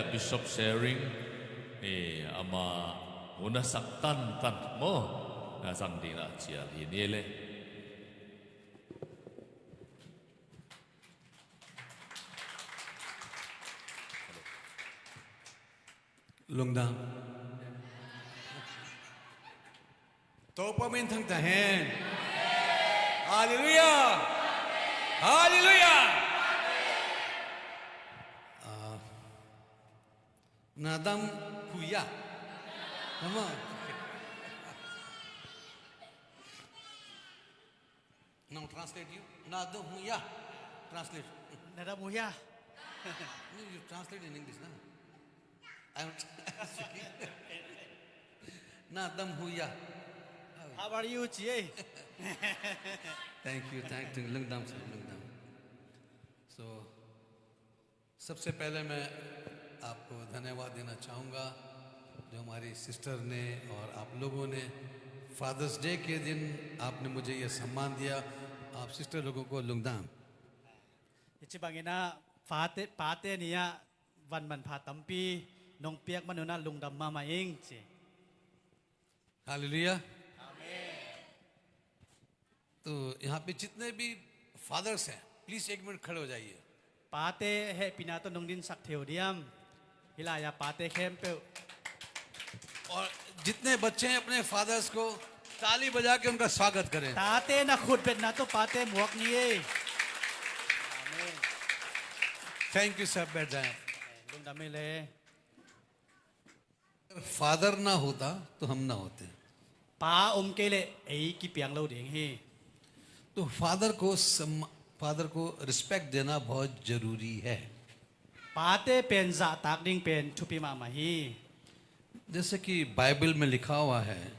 Bishop sharing ama una saktan tan mo na sang ding la chia li ni le lungdang to pamin thang ta hen hallelujah hallelujah nadam huya come on now translate you nadam huya translate Nada muya. you translate in English na I'm speaking nadam huya. How are you, Jie? Thank you Langdam sir Langdam so सबसे पहले मैं आपको धन्यवाद देना चाहूँगा जो हमारी sister ने और आप लोगों ने फादर्स डे के दिन आपने मुझे ये सम्मान दिया आप सिस्टर लोगों को लंगदम Ichi bangina pate niya van man patampi nong piak manuna lungdam mama ing Jie. Hallelujah तो यहाँ पे जितने भी फादर्स हैं प्लीज एक मिनट खड़े हो जाइए Pate he pinato nong din sak theodiam. Hilaya pate kempe. और जितने बच्चे हैं अपने फादर्स को ताली बजा के उनका स्वागत करें Tate na khut bet na to pate muak niye. Thank you sir बैठ जाएं Lungdam le. फादर ना होता तो हम ना होते Pa kele ei ki piang lo ding hi. तो फादर को रिस्पेक्ट देना बहुत जरूरी है Pate pen za tak ding pen chupi mama hi. जैसे कि बाइबल में लिखा हुआ है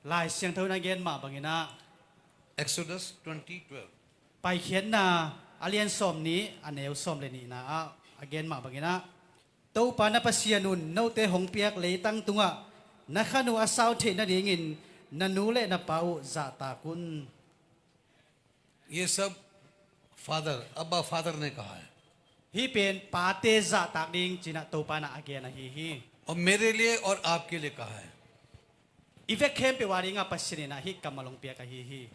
Lai siang thau na gen ma bangina. Exodus 20:12 Pai khian na alien som ni aneu som le ni na again ma bangina. Tau pa na pasianun no te hong piak le tang tunga. Na khanu asaw the na dingin nanule na pau za ta kun. ये सब father अब्बा father ने कहा है Hi pen pate za tak ding china tau pa na again na hi. और मेरे लिए और आपके लिए कहा है Ife kem pe wari nga pasini na hi kamalong piak hi.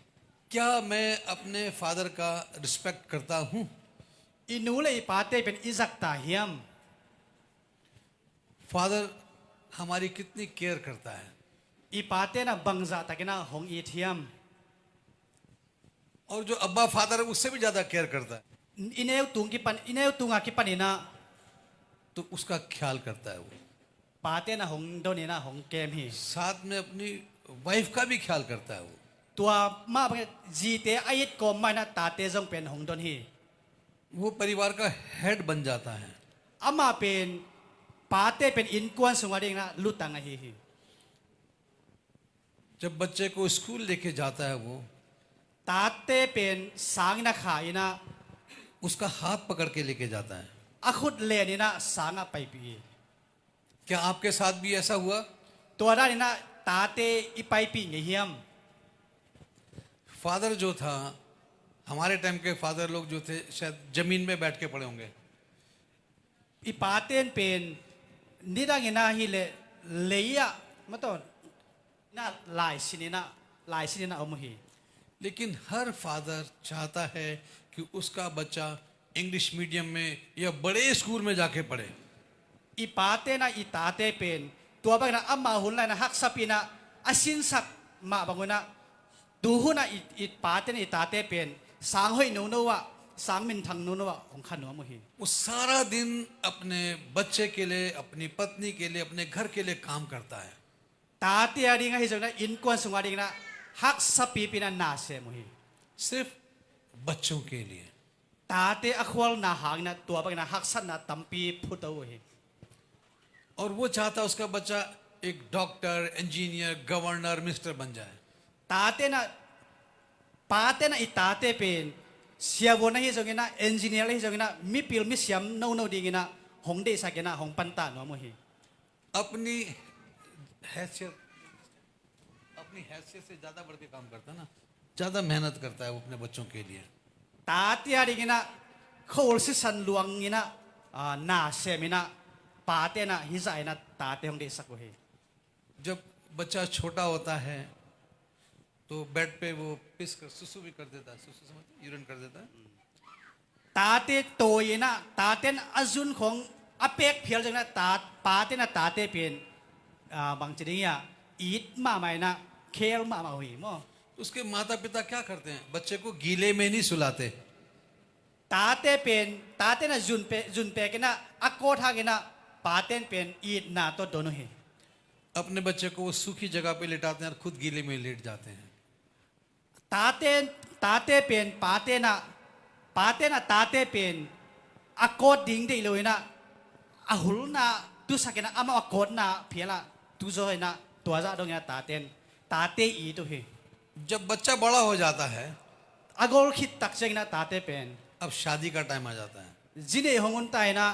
क्या मैं अपने फादर का रिस्पेक्ट करता हूँ Inule I pate pen izak ta hiam. Father हमारी कितनी केयर करता है I pate na bangza takina hong it hiam. और जो अब्बा फादर है उससे भी ज्यादा केयर करता है Ineu tunga ki panina तो उसका ख्याल करता है वो pate na hong doni na hong kem hi. साथ में अपनी वाइफ का भी ख्याल करता है वो Tua ma bang jite ayit ko mai na tate jong pen hong don hi. वो परिवार का हेड बन जाता है Ama pen pate pen in kwan sunga ding na lutang hi hi. जब बच्चे को स्कूल लेके जाता है वो Tate pen sang na khai na उसका हाथ पकड़ के लेके जाता है akhut le ni na sanga pai pi. क्या आपके साथ भी ऐसा हुआ Tua da ni na tate ipai pi nge hiam. Father जो था हमारे टाइम के फादर लोग जो थे शायद जमीन में बैठ के पड़े होंगे I paten pen nidang ina hi le leya maton na lai sinina omuhi. लेकिन हर फादर चाहता है कि उसका बच्चा इंग्लिश मीडियम में या बड़े स्कूल में जाके पढ़े I pate na I tate pen tua bang na amma hunla na hak sapi na asin sak ma banguna duhu na I pate na I tate pen sang hoi no no wa sang min thang no no wa ong khan no mo hi. वो सारा दिन अपने बच्चे के लिए अपनी पत्नी के लिए अपने घर के लिए काम करता है Tate ari nga hi jong na in kwan sunga ding na hak sapi pina na se mo hi. सिर्फ बच्चों के लिए Tate akhwal na hang na tua bang na hak san na tampi phutau hi. और वो चाहता है उसका बच्चा एक डॉक्टर इंजीनियर गवर्नर मिनिस्टर बन जाए Tate na pate na I tate pen sia wona hi jong na engineer hi jong na mi pil mi siam no no ding na hong de sa ke na hong panta no mo hi. अपनी हैसियत से ज्यादा बढ़ के काम करता है ना ज्यादा मेहनत करता है वो अपने बच्चों के लिए Tati hari gina kol si san luang gina na semina पाते ना हिजाए ना ताते होंगे सको है जब बच्चा छोटा होता है तो बेड पे वो पिस कर सुसु भी कर देता है, सुसु समझते, यूरिन कर देता है। ताते तो ये ना ताते न अजुन खोंग अपेक फियल जगना पाते ना ताते पेन बंग चिड़िया ईद मामाय ना खेल मामा हुई मो उसके माता पिता क्या करते हैं, बच्चे को गीले में नहीं सुलाते, ताते पेन ताते ना जुन पे के ना अको था के ना पाते पेन ईद ना तो दोनों ही अपने बच्चे को वो सूखी जगह पे लेटाते हैं और खुद गीले में लेट जाते हैं। ताते पेन पाते ना ताते पेन अको डिंग दे लो ना अहुल ना तू सके ना अमा अको ना फियला तू जो है ना तो आजा दो या ताते ई तो है जब बच्चा बड़ा हो जाता है अगोल खित तक से ना ताते पेन अब शादी का टाइम आ जाता है, जिने होंगुनता है ना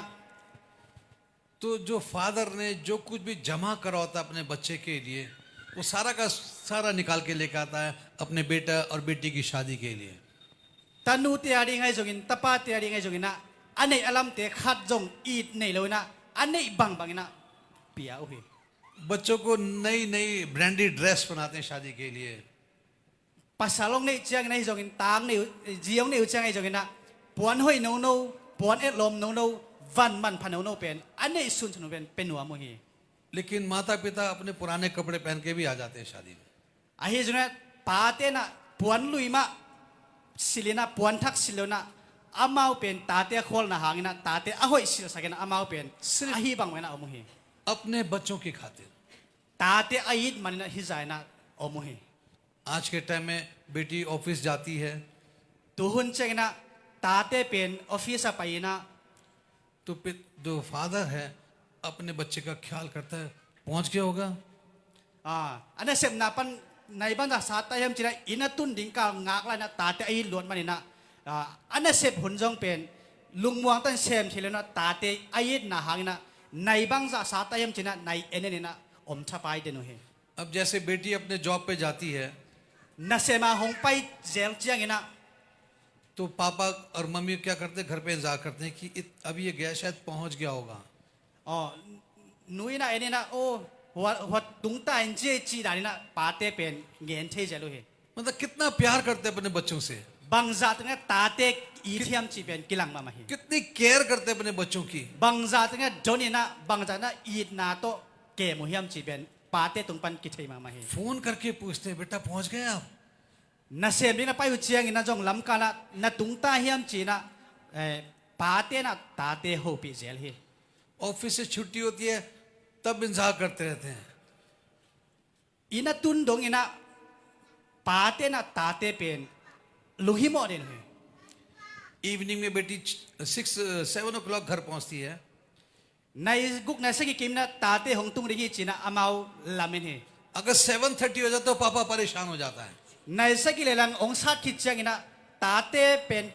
तो जो फादर ने जो कुछ भी जमा करा होता है अपने बच्चे के लिए वो सारा का सारा निकाल के लेकर आता है अपने बेटा और बेटी की शादी के लिए। तनु तैयारी ngay जोगिन तपा तैयारी ngay जोगिन ना अने अलम ते खात जोंग ईद नहीं लो ना अने बंग बंग ना पिया हुई बच्चों को नई नई ब्रांडेड ड्रेस बनाते हैं शादी के लिए। pasalong nei chiang nei jongin tang nei jiong nei chiang nei jongin na puan hoi no no puan et lom no no van man phan no no pen ane sun chno pen nuwa mo hi लेकिन माता पिता अपने पुराने कपड़े पहन के भी आ जाते हैं शादी में। ahi jona pate na puan lui ma silina puan thak silona amau pen tate khol na hangina tate ahoi sil sakena amau pen ahi bang na omo hi अपने बच्चों की खातिर tate aid manina hi jaina omo hi आज के time में बेटी office जाती है tuhun chengna tate pen office apayina तो जो फादर है अपने बच्चे का ख्याल करता है, पहुंच गया होगा, ana sem na pan nai ban da sa ta yam chira ina tun ding ka ngak la na tate ai lon mani na ana sep hun jong pen lungmuang tan sem thilena tate ai na hangina nai bang za sa ta yam china nai ene na om thapai de no he अब जैसे बेटी अपने job पे जाती है na sema hong pai zel chiang ina तो पापा और मम्मी क्या करते हैं, घर पे इंतजार करते हैं कि अभी ये गया शायद पहुंच गया होगा। nui na ene na o what tung ta en je chi da ni na pate pen ngen the je lo he मतलब कितना प्यार करते हैं अपने बच्चों से, bang za tanga tate i thiam chi pen kilang ma ma hi कितनी care करते हैं अपने बच्चों की। bang za tanga doni na bang za na i na to ke mo hiam chi pen pate tung pan ki thei ma ma hi phone करके पूछते हैं बेटा पहुंच गए आप, na sem ni na pai chiang ina jong lam ka na tung ta hiam chi na pate na tate ho pi zel hi office से छुट्टी होती है तब इंतजार करते रहते हैं। ina tun dong ina pate na tate pen luhi mo den hi evening में बेटी 6-7 o'clock घर पहुंचती है, nai guk na sagi kim na tate hong tung ri chi na amau lamen hi अगर 7:30 हो जाता तो पापा परेशान हो जाता है। nai sagi le lang ong sat ki chiang ina tate pen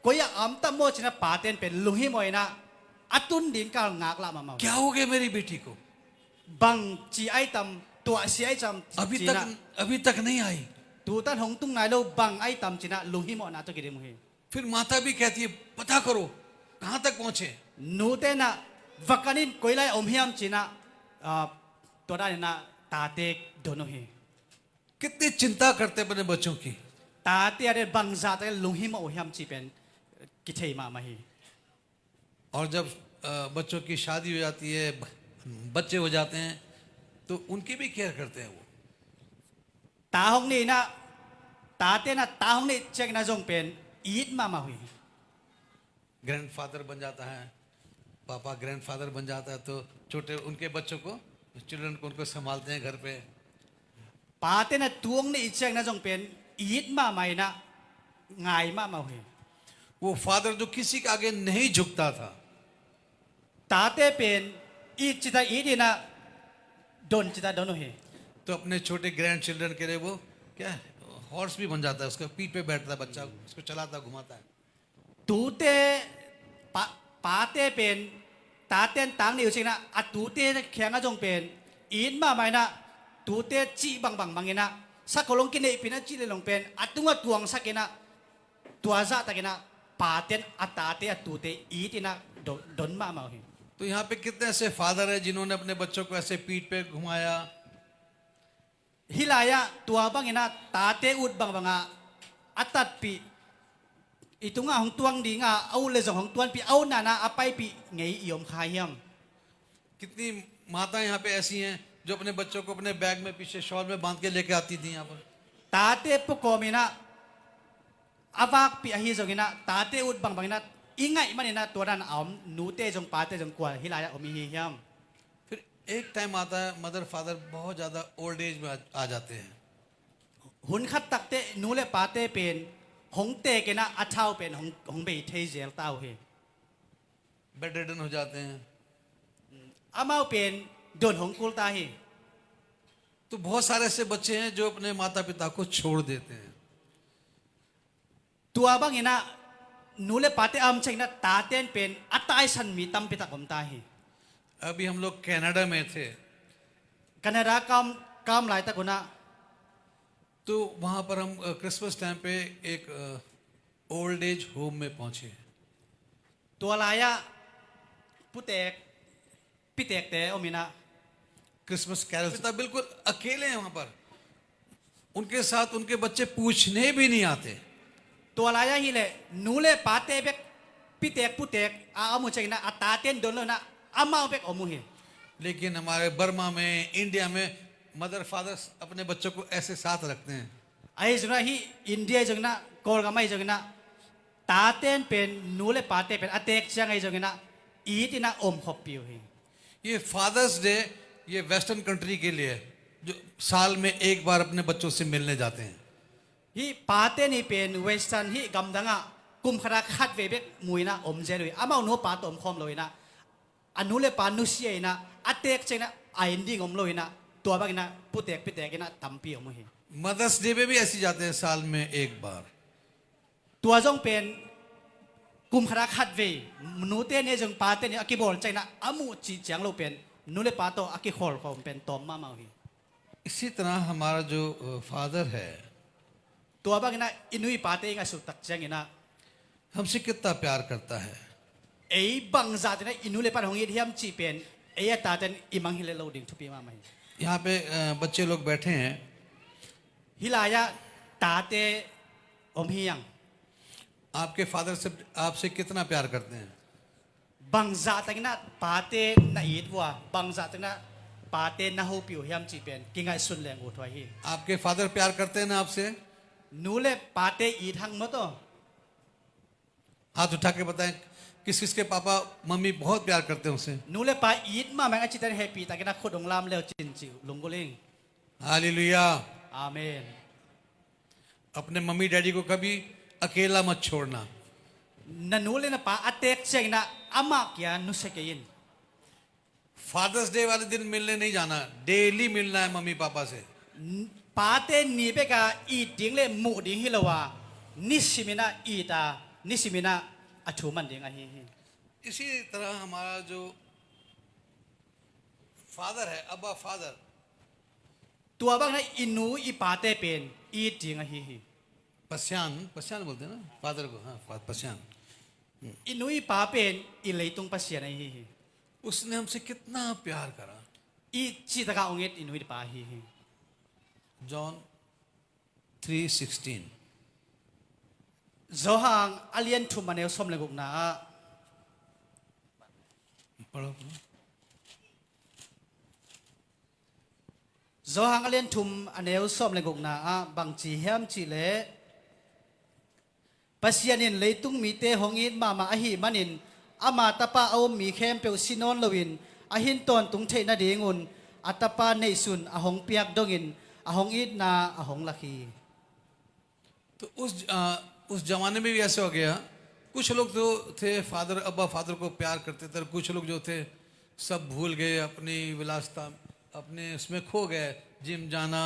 koya am ta mo chi na paten pen luhi mo ina atun din ka ngak la ma ma क्या हो गया मेरी बेटी को, bang chi ai tam tua si ai cham अभी तक नहीं आई। tu tan hong tung nai lo bang ai tam china luhi mo na to ki mu hi फिर माता भी कहती है पता करो कहाँ तक पहुंचे। nu te na vakanin koilai om hiam china to da na tate dono hi कितनी चिंता करते हैं अपने बच्चों की। tate are bang za ta luhi mo hiam chi pen ki thei ma ma hi और जब बच्चों की शादी हो जाती है, बच्चे हो जाते हैं तो उनकी भी केयर करते हैं वो। ta hong ni na tate na ta hong ni chek na jong pen id ma ma hui grandfather बन जाता है, पापा ग्रैंडफादर बन जाता है तो छोटे उनके बच्चों को, चिल्ड्रन को उनको संभालते हैं घर पे। pate na tuong ni chek na jong pen id ma mai na ngai ma ma hui वो फादर जो किसी के आगे नहीं झुकता था, tate pen id chita id na don chita dono hi तो अपने छोटे ग्रैंड चिल्ड्रन के लिए वो क्या हॉर्स भी बन जाता है, उसका पीठ पे बैठता है बच्चा, उसको चलाता घुमाता है। tu te pate pen taten tang ni ching na a tu te khyang a jong pen id ma mai na tu te chi bang bang bang ina sa kolong ki nei pin a chi le long pen atunga tuang sakena tua za ta kena paten atate a tu te id ina don ma ma hi तो यहाँ पे कितने ऐसे father हैं जिन्होंने अपने बच्चों को ऐसे पीठ पे घुमाया, hilaya tua bangina tate ut banga atat pi itunga hong tuang di nga au le jong hong tuan pi au na na apai pi ngei iom khayam कितनी माताएं यहाँ पे ऐसी हैं जो अपने बच्चों को अपने बैग में पीछे शॉल में बांध के लेके आती थी यहाँ पर। tate pokomina avak pi ahi jongina tate ut bangina ingai manina toran am nute jong pate jong kwa hilaya omi hi hiam फिर एक टाइम आता है मदर फादर बहुत ज्यादा ओल्ड एज में आ जाते हैं, hun khat takte nule pate pen hong te ke na achau pen hong be thei zel tau he bed ridden हो जाते हैं। amau pen don hong kul ta hi तो बहुत सारे ऐसे बच्चे हैं जो अपने माता पिता को छोड़ देते हैं। tua bangina nule pate am chengna taten pen atai san mi tam pita kom ta hi अभी हम लोग कनाडा में थे kanara kam lai ta kuna तो वहां पर हम क्रिसमस टाइम पे एक ओल्ड एज होम में पहुंचे। tua laya putek pitek te omina Christmas carol पिता बिल्कुल अकेले हैं वहां पर, उनके साथ उनके बच्चे पूछने भी नहीं आते। tua laya hi le nule pate bek pitek putek a amu chengna ataten don lo na amau bek omu hi लेकिन हमारे बर्मा में, इंडिया में मदर फादर्स अपने बच्चों को ऐसे साथ रखते हैं। ai jona hi india jona kol ga mai jona taten pen nule pate pen atek chang ai jona itina om khop piu hi ये फादर्स डे ये वेस्टर्न कंट्री के लिए है, जो साल में एक बार अपने बच्चों से मिलने जाते हैं। hi pate ni pen western hi gamdanga kum khara khat ve bek muina om je loi amau no pa tom khom loina anule pa nu sie na atek chena ending om loina tua bagina putek pitek na tampi om hi Mother's Day पे भी ऐसे जाते हैं साल में एक बार। tua jong pen kum khara khat ve nu te ne jong pa te ni akibol chena amu chi chang lo pen nule pa to aki khol khom pen tom ma mau hi इसी तरह हमारा जो father है tua bagina inui pa te nga su tak chang ina हमसे कितना प्यार करता है। ei bang za te na inule pa hong yi hiam chi pen ei ta ten imang hile lo ding thupi ma mai यहाँ पे बच्चे लोग बैठे हैं, hilaya tate om hiang आपके फादर से आपसे कितना प्यार करते हैं। bang za ta na pate na it wa bang za ta na pate na ho piu hiam chi pen kingai sun leng u thoi hi आपके फादर प्यार करते हैं ना आपसे? nule pate it hang mo to हाथ उठा के बताएं किस किस के पापा मम्मी बहुत प्यार करते हैं उसे। nule pa it ma mang achi tan happy ta na khodong lam leo chin chi lunguling hallelujah. amen अपने मम्मी डैडी को कभी अकेला मत छोड़ना। na nule na pa atek cheng na ama kya nu se kein Father's Day वाले दिन मिलने नहीं जाना, डेली मिलना है मम्मी पापा से। pate ni be ka i ding le mu ding hilawa nisimina ita nisimina athu man ding a hi इसी तरह हमारा जो फादर है, अब्बा father, tua bang na inu i pate pen i ding a hi पस्यान पस्यान बोलते हैं ना father को, हाँ पस्यान। inui pa pen i leitung pasien ai hi उसने हमसे कितना प्यार करा। i chi ta ka onget inui pa hi John 3:16 zohang alien thu manel som le guk na पढ़ो। zohang alien thum anel som le guk na bang chi hem chi le pasianin leitung mi te hongin mama ahi manin ama tapa om mi khem pe sinon lowin ahin ton tung the na dingun atapa nei sun ahong piak dongin ahong it na ahong lakhi तो उस जमाने में भी ऐसे हो गया, कुछ लोग तो थे फादर अब्बा फादर को प्यार करते थे, कुछ लोग जो थे सब भूल गए, अपनी विलासता अपने उसमें खो गए, जिम जाना,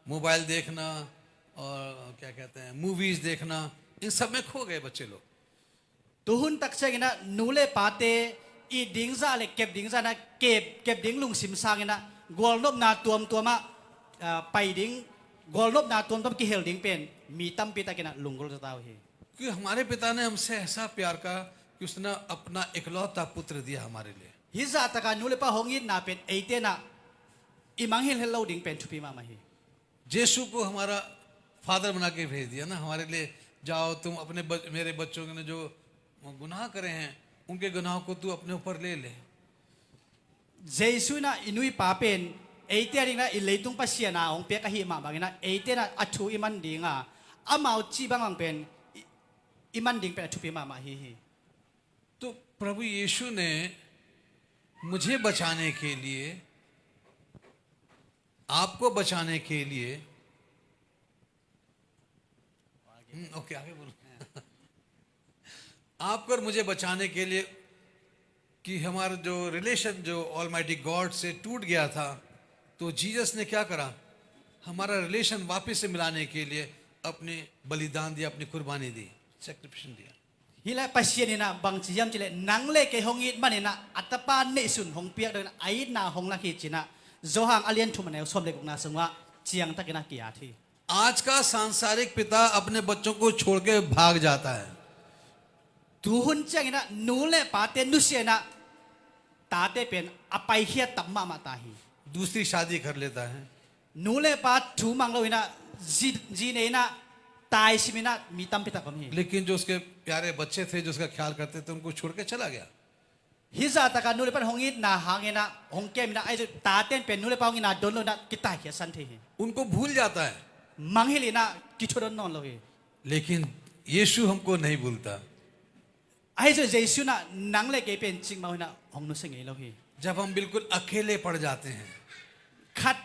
मोबाइल देखना और क्या कहते हैं मूवीज देखना, इन सब में खो गए बच्चे लोग। tuhun tak changina nule pate i dingza le kep dingza na kep ding lung sim sangina golnop na tuam tuama pai ding golnop na tuam tuam ki hel ding pen mi tam pita kena lungul tataw hi क्योंकि हमारे पिता ने हमसे ऐसा प्यार करा कि उसने अपना इकलौता पुत्र दिया हमारे लिए। ฮิซาตะการนูเลปะหงอินนาเป็นเอเตนะอิมังฮิลเฮลโลดิงเป็นทุปีมามาฮี यीशु को हमारा फादर बना के भेज दिया ना हमारे लिए। जाओ तुम अपने मेरे बच्चों ने जो गुनाह करे हैं उनके गुनाहों को तू अपने ऊपर ले ले। เจสุนะอินุยปาเป็นเอเตริงนะอิเลตุงปัสเซียนาองเปียกะฮิมาบางนะเอเตนะอัตุอิมันดิงอ่ะอามาอุจีบางเป็นอิมันดิงเป็นอัตุปีมามาฮี तो प्रभु यीशु ने मुझे बचाने के लिए, आपको बचाने के लिए, ओके आगे बोलो। आपको और मुझे बचाने के लिए कि हमारा जो रिलेशन जो ऑलमाइटी गॉड से टूट गया था, तो जीसस ने क्या करा, हमारा रिलेशन वापस से मिलाने के लिए अपने बलिदान दिया, अपनी कुर्बानी दी, सैक्रिफिकेशन दिया। ฮิละปัสเซียนี่นะบางจียมจิเลนังเล่เกหงอิดมันนี่นะอัตปานเนสุนหงเปียกเลยนะไอ้นาหงลักฮิจินะโจฮังอเลียนทุมันเอลสมเด็กกุนาสงว่าเจียงตะกินะกิยาที आज का सांसारिक पिता अपने बच्चों को छोड़ के भाग जाता है। ตูหุ่นเจียงนะนูเล่ปาเตนุเซียนะตาเตเป็นอไปเฮียตัมมามาตาฮี दूसरी शादी कर लेता है। นูเล่ปาถูมังโลวินะจีเนนะตายสิมินะมีตัมพิตาก็มี लेकिन जो उसके प्यारे बच्चे थे जो उसका ख्याल करते थे उनको छोड़ के चला गया। ฮิซาตะการนูเล่ปาหงอิดนะหางเงนะหงเกมนะไอ้ตาเต้นเป็นนูเล่ปาหงอิดนะโดนโลนะกิตาเขียสันที उनको भूल जाता है। มังฮิลีนะกิชโดนนอนโลฮี लेकिन यीशु हमको नहीं भूलता। ไอ้เจ้าเยซูนะนังเล่เกเป็นจริงมาวินะหงนุเสงเอโลฮี जब हम बिल्कुल अकेले पड़ जाते हैं, คัด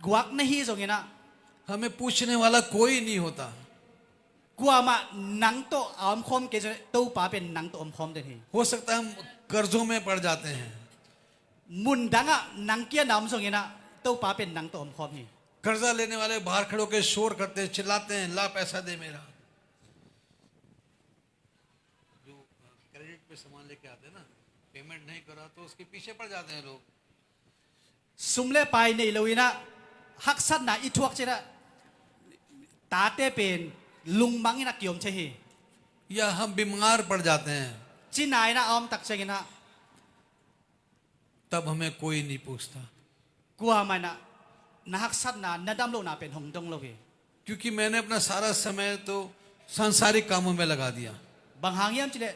กวักนะฮีจงเงนะ हमें पूछने वाला कोई नहीं होता। กว่ามานังโตออมคอมเกจตู้ปาเป็นนังโตอมคอมเดฮี हो सकता है हम कर्जों में पड़ जाते हैं। มุนดังอะนังเกียนามจงเงนะตู้ปาเป็นนังโตอมคอมฮี कर्जा लेने वाले बाहर खड़े होकर शोर करते हैं, चिल्लाते हैं, ला पैसा दे मेरा। जो क्रेडिट पे सामान लेके आते हैं ना, पेमेंट नहीं करा तो उसके पीछे पड़ जाते हैं लोग। ซุมเล่ไปในโลวินะฮักซัดนะอีทวกเจนะตาเต้เป็นลุงมังอินะกิยมเชฮี या हम बीमार पड़ जाते हैं, จีนายนะออมตักเชงนะ तब हमें कोई नहीं पूछता। กว่ามันนะนะฮักซัดนะนะดัมโลนะเป็นหงดงโลฮี क्योंकि मैंने अपना सारा समय तो सांसारिक कामों में लगा दिया। บางหางเยี่ยมจิเล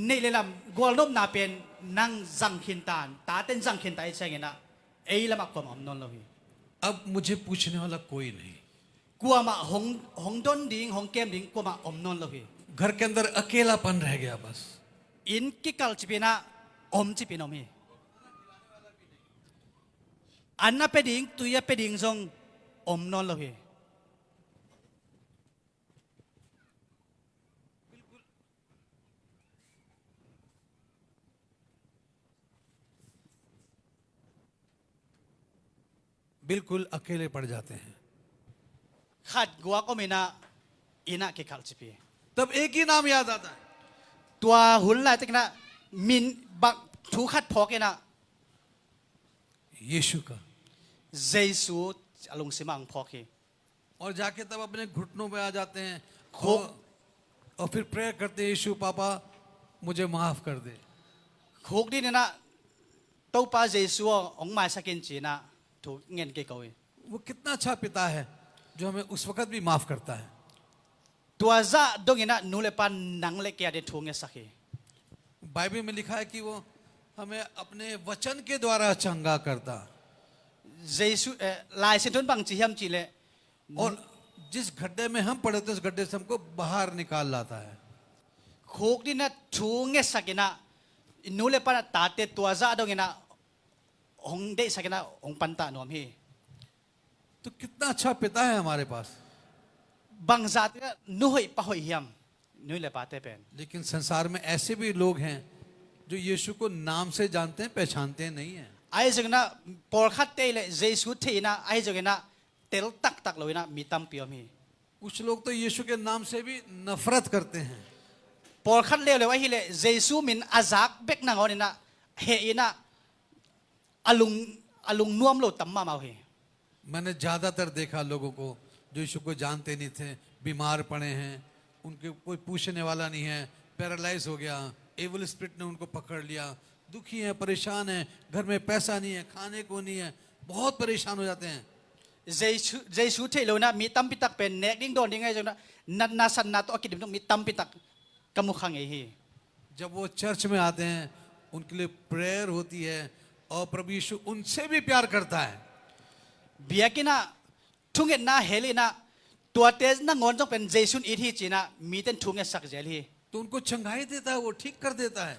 ในเลลำกวลนมนาเป็นนังจังขินตานตาเต้นจังขินตาไอ้เชงนะเอ้ยละมักความอมนนโลฮี अब मुझे पूछने वाला कोई नहीं। กว่ามาหงดนดิงหงเกมดิงกว่ามาอมนนโลฮี घर के अंदर अकेलापन रह गया बस। อินกิกัลจิปินะอมจิปินอมีอันน่ะเป็นดิงตุยเป็นดิงจงอมนนโลฮี बिल्कुल अकेले पड़ जाते हैं। ขัดกว่าก็ไม่น่าอินะกิกัลจิปี तब एक ही नाम याद आता है, ตัวหุ่นลายตะกนะมินบักถูขัดพอกเอนะ यीशु का। เจสูอลงสิมังพอกเอ और जाके तब अपने घुटनों पे आ जाते हैं खो- और फिर प्रेयर करते हैं, यीशु पापा मुझे माफ कर दे। คุกดิเนี่ยนะตู้ปลาเจสูองมาสกินจีนะถูกเงินเกี่ยวกับ वो कितना अच्छा पिता है जो हमें उस वक्त भी माफ करता है। ตัวจะดงเงินนูเลปันนังเล็กแกเดถูกเงินสัก बाइबल में लिखा है कि वो हमें अपने वचन के द्वारा चंगा करता। เจสูลายเส้นทุนบางจีฮัมจีเล और जिस गड्ढे में हम पड़े थे उस गड्ढे से हमको बाहर निकाल लाता है। คุกดินะถูกเงินสักนะนูเลปันตาเตตัวจะดงเงินองเดสักนะองปันตานอมฮี तो कितना अच्छा पिता है हमारे पास। บางจัดก็นุ่ยปะหอยยำนุ่ยเลปาเตเป็น लेकिन संसार में ऐसे भी लोग हैं जो यीशु को नाम से जानते हैं, पहचानते नहीं हैं। ไอ้จังนะปอลคัดเตยเลยเจสุทีนะไอ้จังนะเตลตักตักเลยนะมีตัมเปียวมี कुछ लोग तो यीशु के नाम से भी नफरत करते हैं। ปอลคัดเร็วเลยว่าฮิเลเจสุมินอาซักเบกนางอนี่นะเฮียนะอลุงน่วมโลตัมมาเมาเฮ मैंने ज्यादातर देखा लोगों को जो यीशु को जानते नहीं थे, बीमार पड़े हैं, उनके कोई पूछने वाला नहीं है, पैरालाइज हो गया, एविल स्पिरिट ने उनको पकड़ लिया, दुखी हैं, परेशान हैं, घर में पैसा नहीं है, खाने को नहीं है, बहुत परेशान हो जाते हैं। Jesu thei lo na mi tam pitak pen nek ding don ding ai jong na na san na to akidim mi tam pitak kamukhang ei hi जब वो चर्च में आते हैं, उनके लिए प्रेयर होती है और प्रभु यीशु उनसे भी प्यार करता है। biakina thunget na helina tua te na ngon jong pen Jesu i thi china mi ten thunget sak jel hi तो उनको चंगाई देता है, वो ठीक कर देता है।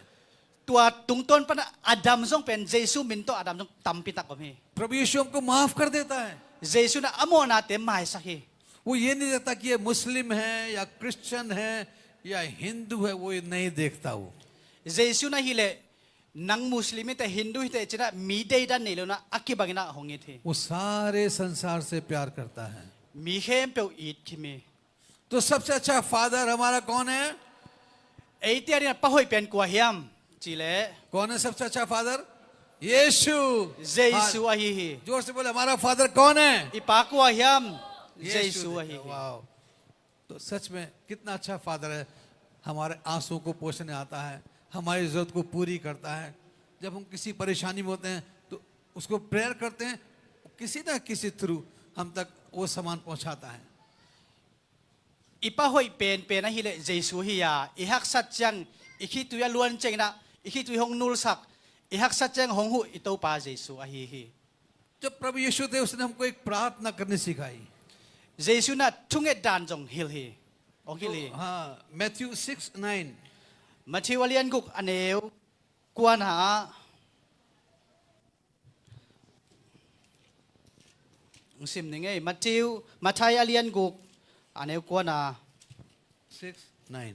tua tungton pan Adam jong pen Jesu min to Adam jong tam pitak om hi प्रभु यीशु हमको माफ कर देता है। Jesu na amo na te mai sak hi वो ये नहीं देखता कि ये मुस्लिम है या क्रिश्चियन है या हिंदू है, वो ये नहीं देखता। वो Jesu na hile nang muslim te hindu te china mi dei dan nei lo na akibagina hongi thi वो सारे संसार से प्यार करता है। mi hem pe it kimi तो सबसे अच्छा फादर हमारा कौन है? ei te ari pa hoi pen kwa hiam chile कौन है सबसे अच्छा फादर? यीशु। Jesu a hi hi जोर से बोले, हमारा फादर कौन है? ipa kwa hiam Yeshu Jesu a hi hi वाह। तो सच में कितना अच्छा फादर है, हमारे आंसुओं को पोषने आता है, हमारी जरूरत को पूरी करता है। जब हम किसी परेशानी में होते हैं तो उसको प्रेयर करते हैं, किसी ना किसी थ्रू हम तक वो सामान पहुंचाता है। ipa hoi pen na hile Jesu hi ya ihak sat chang ikhi tu ya luan cheng na ikhi tu hong nul sak ihak sat chang hong hu ito pa Jesu a hi hi जब प्रभु यीशु थे, उसने हमको एक प्रार्थना करनी सिखाई। Jesu na thunget dan jong hil hi ong hil hi हाँ, Matthew 6:9। Mathiwalian guk aneu kuan ha sim ningai Mathai alian guk aneu kuan a 6:9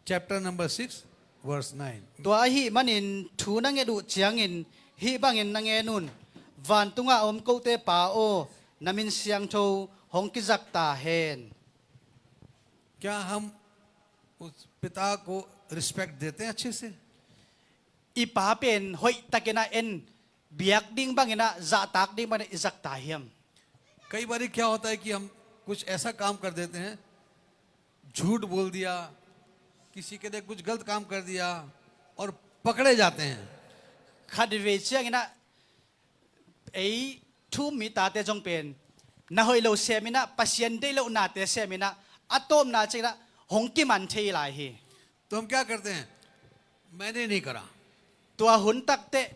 chapter number 6 verse 9। to a hi manin thu na nge du chiang in hi bangin na nge nun van tunga om ko te pa o namin siang tho hong ki zak ta hen क्या हम उस पिता को respect देते हैं अच्छे से? i pa pen hoi takena en biak ding bangina za tak ding bang izak ta hiam कई बार क्या होता है कि हम कुछ ऐसा काम कर देते हैं, झूठ बोल दिया, किसी के लिए कुछ गलत काम कर दिया और पकड़े जाते हैं। khadve chiang ina ei thu mi ta te jong pen na hoi lo semina pasien de lo na te semina atom na china hong ki man thei lai hi तो हम क्या करते हैं? मैंने नहीं करा। tua hun tak te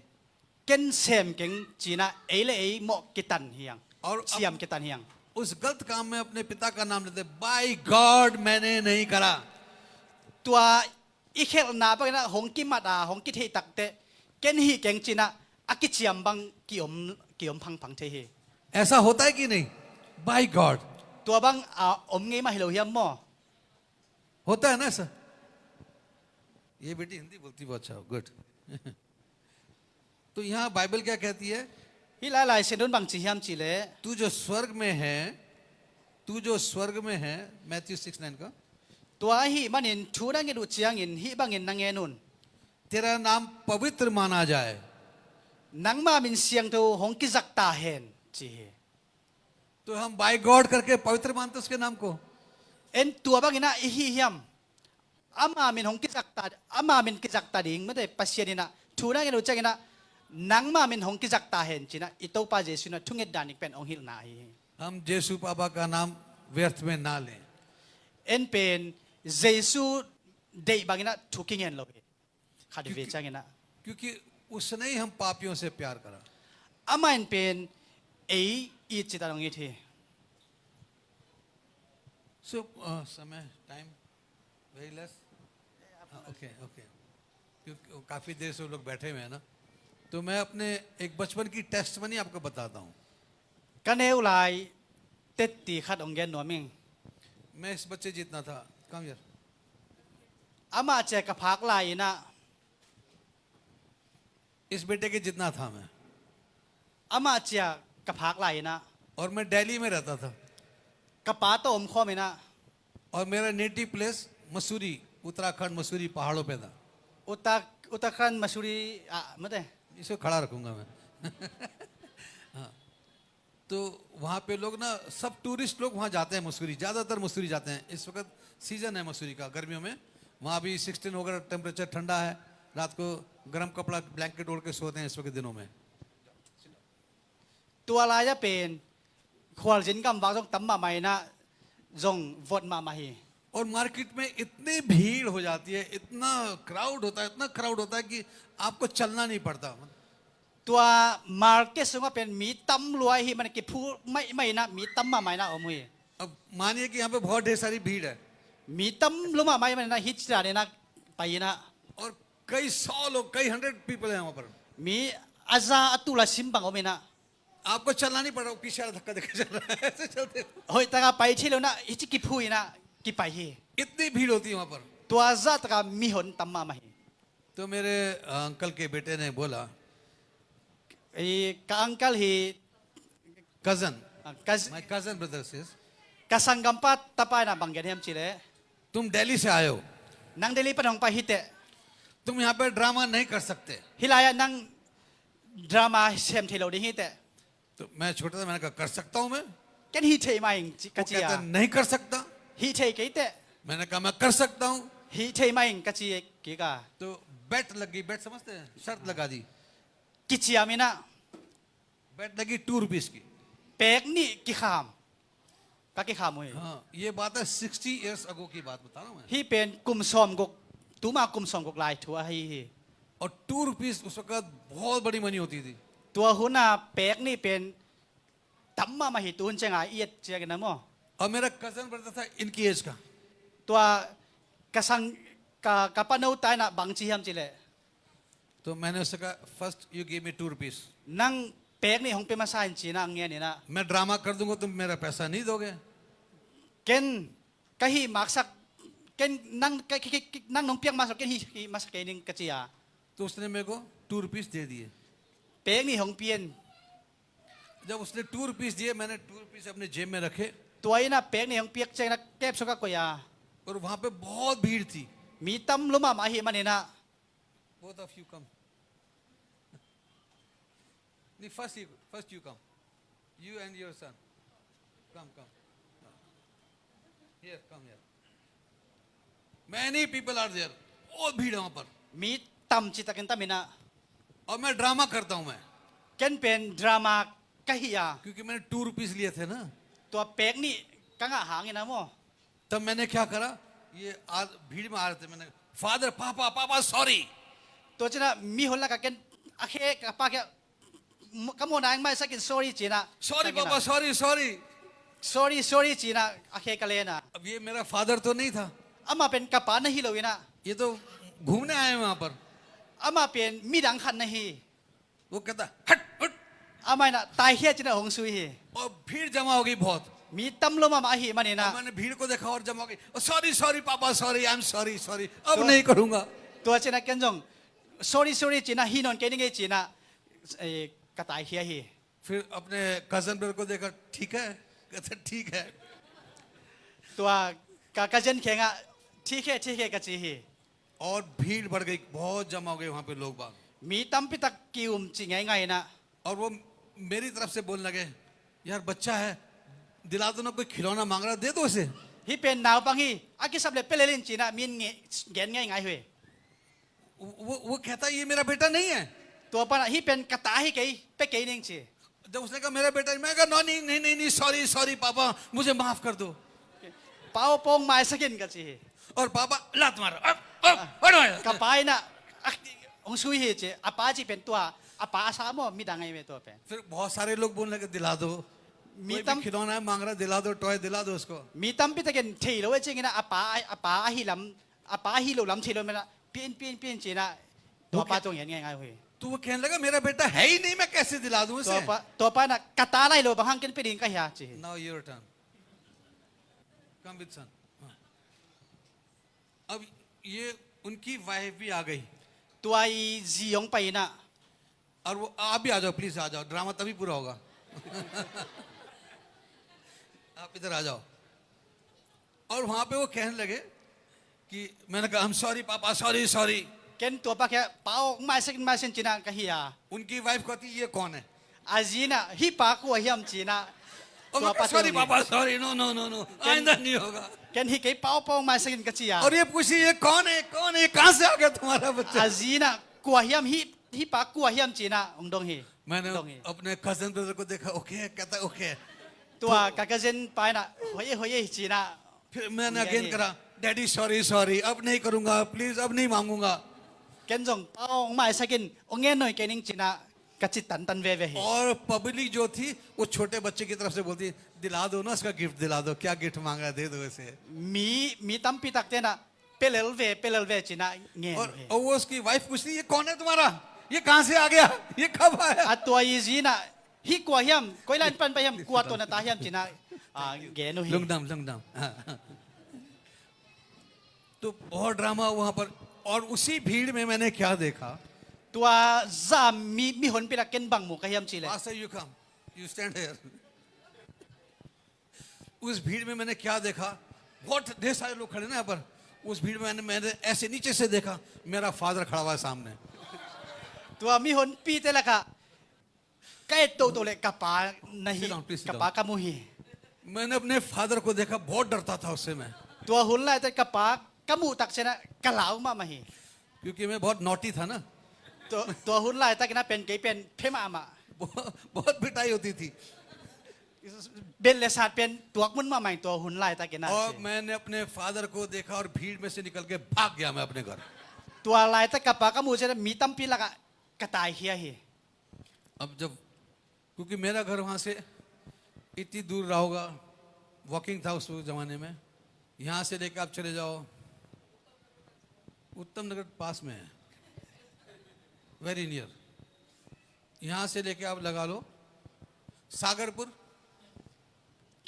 ken sem keng china ei le ei mo kitan hiang और siam kitan hiang उस गलत काम में अपने पिता का नाम लेते, बाय गॉड मैंने नहीं करा। tua i khel na ba na hong ki mata hong ki thei tak te ken hi keng china aki chiam bang ki om phang phang thei hi ऐसा होता है कि नहीं? By God tua bang om ngei ma hilo hiam mo होता है ना ऐसा? ये बेटी हिंदी बोलती बहुत अच्छा, गुड। तो यहाँ बाइबल क्या कहती है? hi lai lai sen don bang chi hiam chi le तू जो स्वर्ग में है, तू जो स्वर्ग में है, मैथ्यू 6:9 का, tua hi manin thu na nge du chiang in hi bangin na nge nun तेरा नाम पवित्र माना जाए। nang ma min siang to hong ki zak ta hen chi hi तो हम बाय गॉड करके पवित्र मानते उसके नाम को। en tua bangina i hi hiam ama min hong ki zak ta ama min ki zak ta ding ma de pasianina thu na nge du chang ina nang ma min hong ki zak ta hen china ito pa Jesu na thunget danik pen ong hil na hi हम यीशु पापा का नाम व्यर्थ में ना लें। en pen Jesu dei bangina thuking en lo hi khadve chang ina क्योंकि उसने ही हम पापियों से प्यार करा। ama en pen ei i chita nong i thi सो समय time very less. Okay okay, क्योंकि काफ़ी देर से वो लोग बैठे हुए हैं ना, तो मैं अपने एक बचपन की टेस्टमनी आपको बताता हूँ। kaneu lai tetti khat ong gen no ming मैं इस बच्चे जितना था, कम यार, ama che ka phak lai na इस बेटे के जितना था मैं। ama chia ka phak lai na और मैं दिल्ली में रहता था ka pa to om kho me na और मेरा नेटिव प्लेस मसूरी, उत्तराखंड मसूरी पहाड़ों पे था। Uttarakhand Masuri mate इसको खड़ा रखूंगा मैं। हाँ, तो वहाँ पे लोग ना, सब टूरिस्ट लोग वहाँ जाते हैं मसूरी, ज़्यादातर मसूरी जाते हैं। इस वक्त सीजन है मसूरी का, गर्मियों में। वहाँ भी 16 होगा, टेम्परेचर ठंडा है, रात को गर्म कपड़ा ब्लैंकेट ओढ़ के सोते हैं इस वक्त दिनों में ตัวลายจะเป็นควอลจินกำวางต้องตั้มมาใหม่นะจงวดมาใหม่ और मार्केट में इतनी भीड़ हो जाती है इतना क्राउड होता है कि आपको चलना नहीं पड़ता ตัวมาร์เก็ตซึ่งว่าเป็นมีตั้มรวยที่มันกิพูไม่นะมีตั้มมาใหม่นะอมุย अब मानिए कि यहाँ पे बहुत ढेर सारी भीड़ है มีตั้มรู้มาใหม่มันนะฮิตจาเนี่ยนะไปนะ और कई 100 लोग कई 100 पीपल हैं वहाँ पर มีอาซาอัตุลาซิมบังอมุยนะ आपको चलना नहीं पड़ रहा पीछे वाला धक्का धक्का चल रहा है ऐसे चलते เฮ้ยแต่ก็ไปที่แล้วนะฮิตกิพูยนะกิไปที่ इतनी भीड़ होती है वहाँ पर ตัวอาซาตะกามีหนตั้มมาใหม่ तो मेरे अंकल के बेटे ने बोला ไอ้กอังกัลฮี cousin กัส my cousin brother says กัสังกัมปัตตะปายนะบังเกนเฮมจิเล तुम दिल्ली से आए हो นังเดลีปนองไปฮิเต तुम यहाँ पे ड्रामा नहीं कर सकते ฮิลายะนังดราม่าเซมเทโลดิฮิเต तो मैं छोटा था मैंने कहा कर सकता हूँ मैं แกนฮิเทมาเอง वो กะจี कहता ยา है, नहीं कर सकता ฮิเทเกเต मैंने कहा मैं कर सकता हूँ ฮิเทมาเองกะจีเกกา तो बेट लगी बेट समझते हैं शर्त लगा दी กิจยามินะ बेट लगी 2 रुपीस की เปกนี่กิขามกะกิขามวย हाँ ये बात है 60 years ago की बात बता रहा हूँ मैं ฮิเป็นกลุ่มซอมกกตูมากลุ่มซอมกกลายทัวฮิ और 2 रुपीस उस वक्त बहुत बड़ी मनी होती थी ตัวหุนาเปกนี่เป็นตัมมามาหิตูนเจงาเอียดเจกันนะมั้ง और मेरा कजन ब्रदर था इनकी एज का ตัวกะสังกะปะโนตายนะบังจีฮัมจิเล तो मैंने उससे कहा first you give me 2 rupees นั่งเปกนี่ของเป็นมาซานจีนะเงี้ยนี่นะ मैं ड्रामा कर दूंगा तुम मेरा पैसा नहीं दोगे เกนกะฮีมักสักเกนนั่งนั่งน้องเปียกมาสักเกนฮีมาสักเกนึงกะจียา तो उसने मेरे को 2 रुपीस दे दिए เปกนี่ของเปียน जब उसने 2 रुपीस दिए मैंने 2 रुपीस अपने जेब में रखे ตัวไอ้น่ะเปกนี่ของเปียกเจงนะแก็บสกกอยา और वहां पे बहुत भीड़ थी มีตั้มลุมามาหิมันนี่นะ both of you come नहीं first you come you and your son come here come here many people are there बहुत भीड़ है वहां पर มีตั้มจิตะกันตั้มนี่นะ और मैं ड्रामा करता हूं मैं เกนเป็นดรามากะฮียา क्योंकि मैंने 2 रुपीस लिए थे ना ตัวเปกนี่กังอะหางนี่นะมั้ง तब मैंने क्या करा ये भीड़ में आ रहे थे मैंने फादर पापा सॉरी ตัวจีนะมีคนละกับเกนอะเคกับป้าแกกะโมนางไม่สักกิน sorry จีนะ सॉरी पापा सॉरी sorry จีนะอะเคกะเลนะ अब ये मेरा फादर तो नहीं था อามาเป็นกะปานะฮีโลวินะ ये तो घूमने आए हैं वहां पर อามาเป็นมีดังคันนะฮี वो कहता हट हट อามาน่ะตายเฮียจีนะหงซุยฮี और भीड़ जमा हो गई बहुत มีตั้มลุมามาหิมันนี่นะ और मैंने भीड़ को देखा और जमा हो गई सॉरी पापा सॉरी आई एम सॉरी अब नहीं करूंगा ตัวจีนะเกนจง sorry จีนะฮีนอนเกนิงเกจีนะกะตายเฮียฮี फिर अपने कजन ब्रदर को देखा ठीक है कहते ठीक है ตัวกะเจนเขงอะที่เคกะจีฮี और भीड़ बढ़ गई बहुत जमा हो गए वहां पे लोग बाग มีตั้มปิตะกิวมจีไงนะ और वो मेरी तरफ से बोलने लगे यार बच्चा है दिला दो ना कोई खिलौना मांग रहा दे दो उसे ฮีเป็นนาวปังฮีอากิสับเลเปเลลินจีนะมีนเกนไงเฮ वो कहता ये मेरा बेटा नहीं है ตัวปะนะฮีเป็นกะตาฮีเกยเปเกยนิงจี जब उसने कहा मेरा बेटा मैं कहा नहीं सॉरी पापा मुझे माफ कर दो เปาโปงไม้สกินกะจี और पापा लात मारो กะปายนะองซุยฮีจีอาปาจีเป็นตัวอาปาอาสามมีดังไงเวตัวเป็น फिर बहुत सारे लोग बोलने लगे दिला दो कोई भी खिलौना है मांग रहा दिला दो टॉय दिला दो उसको มีตั้มปิตะเกนทีแล้วเว้ยจริงนะอาปาฮีลำอาปาฮีโลลำทีแล้วมันละเปลี่ยนจีนะตัวปาตรงอย่างไงเว้ย तो वो कहने लगा मेरा बेटा है ही नहीं मैं कैसे दिला दूं ตัว उसे ปานะกะตาไล่โลบางครั้งกันไปดินก็เฮียจี now your turn come with son अब ये उनकी वाइफ भी आ गई ตัวไอจียงไปนะ और वो आप भी आ जाओ प्लीज आ जाओ ड्रामा तभी पूरा होगा आप इधर आ जाओ और वहां पे वो कहने लगे कि मैंने कहा हम सॉरी पापा सॉरी เกนตัวปาแค่เปาไม้สกินไม้เซนจีนะก็เฮีย उनकी वाइफ कहती ये कौन है อาจีนะฮีปากลัวเฮียมจีนะ और मैं सॉरी पापा सॉरी नो आइंदा नहीं होगा เกนฮีเปาไม้สกินกะจียา और ये पूछी ये कौन है कहाँ से आ गया तुम्हारा बच्चा อาจีนะก กัวเฮียมฮิปากัวเฮียมจีนะองดงฮี मैंने ดงฮี अपने कजन ब्रदर को देखा ओके कहता ओके ตัวกากาเซนไปนะโหยจีนะ फिर मैंने ये- अगेन ये- करा डैडी सॉरी सॉरी अब नहीं करूंगा प्लीज अब नहीं मांगूंगा เกนจงเอาองมาสักินองเงี้ยหน่อยเกนิงจีนะกะจิตันตันเวเวฮี और पब्लिक जो थी वो छोटे बच्चे की तरफ से बोलती दिला दो ना उसका गिफ्ट दिला दो क्या गिफ्ट मांगा दे दो इसे มีตั้มปีตักเตนะเปเลลเวจีนะเงี้ย और वो उसकी वाइफ पूछती ये कौन है तुम्हारा ये कहाँ से आ गया ये कब आया อะตัวยีจีนะฮิกัวเฮียมก้อยลันปันไปเฮียมกัวตัวนาตาเฮียมจีนะเกนุฮี लुंगडम हाँ। तो बहुत ड्रामा वहां पर और उसी भीड़ में मैंने क्या देखा ตัวซามมีหนปีละเกนบังหมูกะเฮียมจีเลย Pastor, you come. You stand here. उस भीड़ में मैंने क्या देखा बहुत ढेर सारे लोग खड़े ना यहाँ पर उस भीड़ में मैंने ऐसे नीचे से देखा मेरा फादर खड़ा हुआ है सामने ตัวมีหนปีเตละค่ะใกล้ตัวเลยกะปานะฮี Sit down, please sit กะ down. ปากะมูฮี मैंने अपने फादर को देखा बहुत डरता था उससे मैं ตัวหุ่นไล่แต่กะปากะมูตักเชนะกะเหลามาฮี क्योंकि मैं बहुत नोटी था ना ตัวหุ่นไล่แต่กะนะเป็นเกเป็นเพมามา बहुत पिटाई होती थी เบนเลสาดเป็นตัวมุนมาใหม่ตัวหุ่นไล่แต่กะนะ और मैंने अपने फादर को देखा और भीड़ में से निकल के भाग गया मैं अपने घर ตัวไล่แต่กะปากะมูเชนะมีตั้มปีละกะตายเฮียฮี अब जब क्योंकि मेरा घर वहां से इतनी दूर रहा होगा वॉकिंग था उस जमाने में यहाँ से लेकर आप चले जाओ उत्तम नगर पास में है वेरी नियर यहाँ से लेके आप लगा लो सागरपुर